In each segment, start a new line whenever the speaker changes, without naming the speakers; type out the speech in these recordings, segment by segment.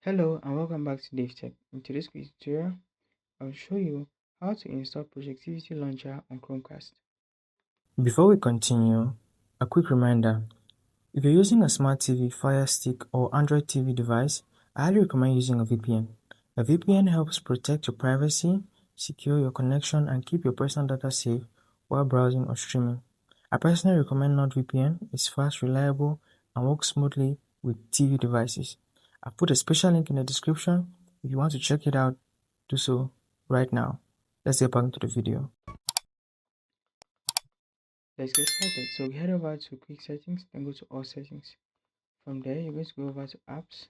Hello and welcome back to DaveTech. In today's quick tutorial, I will show you how to install Projectivity Launcher on Chromecast.
Before we continue, a quick reminder. If you're using a smart TV, Fire Stick, or Android TV device, I highly recommend using a VPN. A VPN helps protect your privacy, secure your connection, and keep your personal data safe while browsing or streaming. I personally recommend NordVPN. It's fast, reliable, and works smoothly with TV devices. I've put a special link in the description. If you want to check it out, do so right now. Let's get back into the video.
Let's get started. So we head over to Quick Settings, then go to All Settings. From there, you're going to go over to Apps,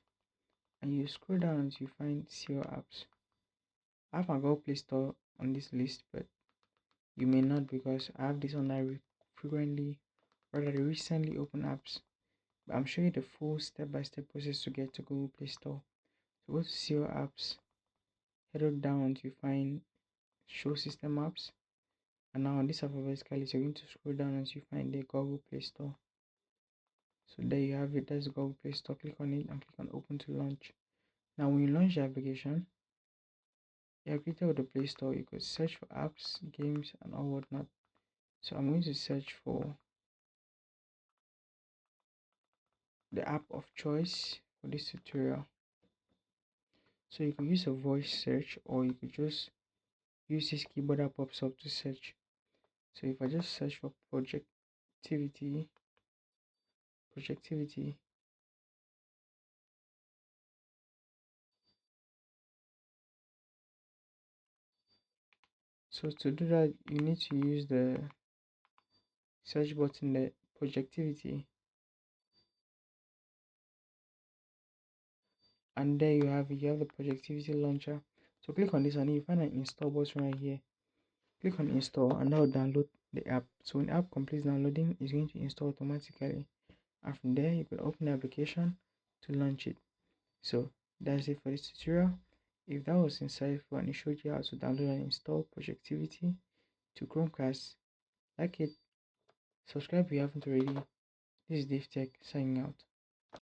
and you scroll down until you find See All Apps. I have my Google Play Store on this list, but you may not because I have this on recently open apps. But I'm showing you the full step-by-step process to get to Google Play Store. So go to See All Apps, head down until you find Show System Apps. And now on this alphabetically, so you're going to scroll down until you find the Google Play Store. So there you have it, that's Google Play Store. Click on it and click on Open to launch. Now when you launch the application, you are greeted with the Play Store. You could search for apps, games, and all whatnot. So I'm going to search for the app of choice for this tutorial. So you could use a voice search, or you could just use this keyboard that pops up to search. So if I just search for projectivity, so to do that, you need to use the search button, the Projectivity, and there you have it. You have the Projectivity launcher. So click on this and you find an install button right here. Click on install and that will download the app. So when the app completes downloading, it's going to install automatically, and from there you could open the application to launch it. So that's it for this tutorial. If that was insightful and it showed you how to download and install Projectivity to Chromecast, like it, subscribe if you haven't already. This is DaveTech signing out.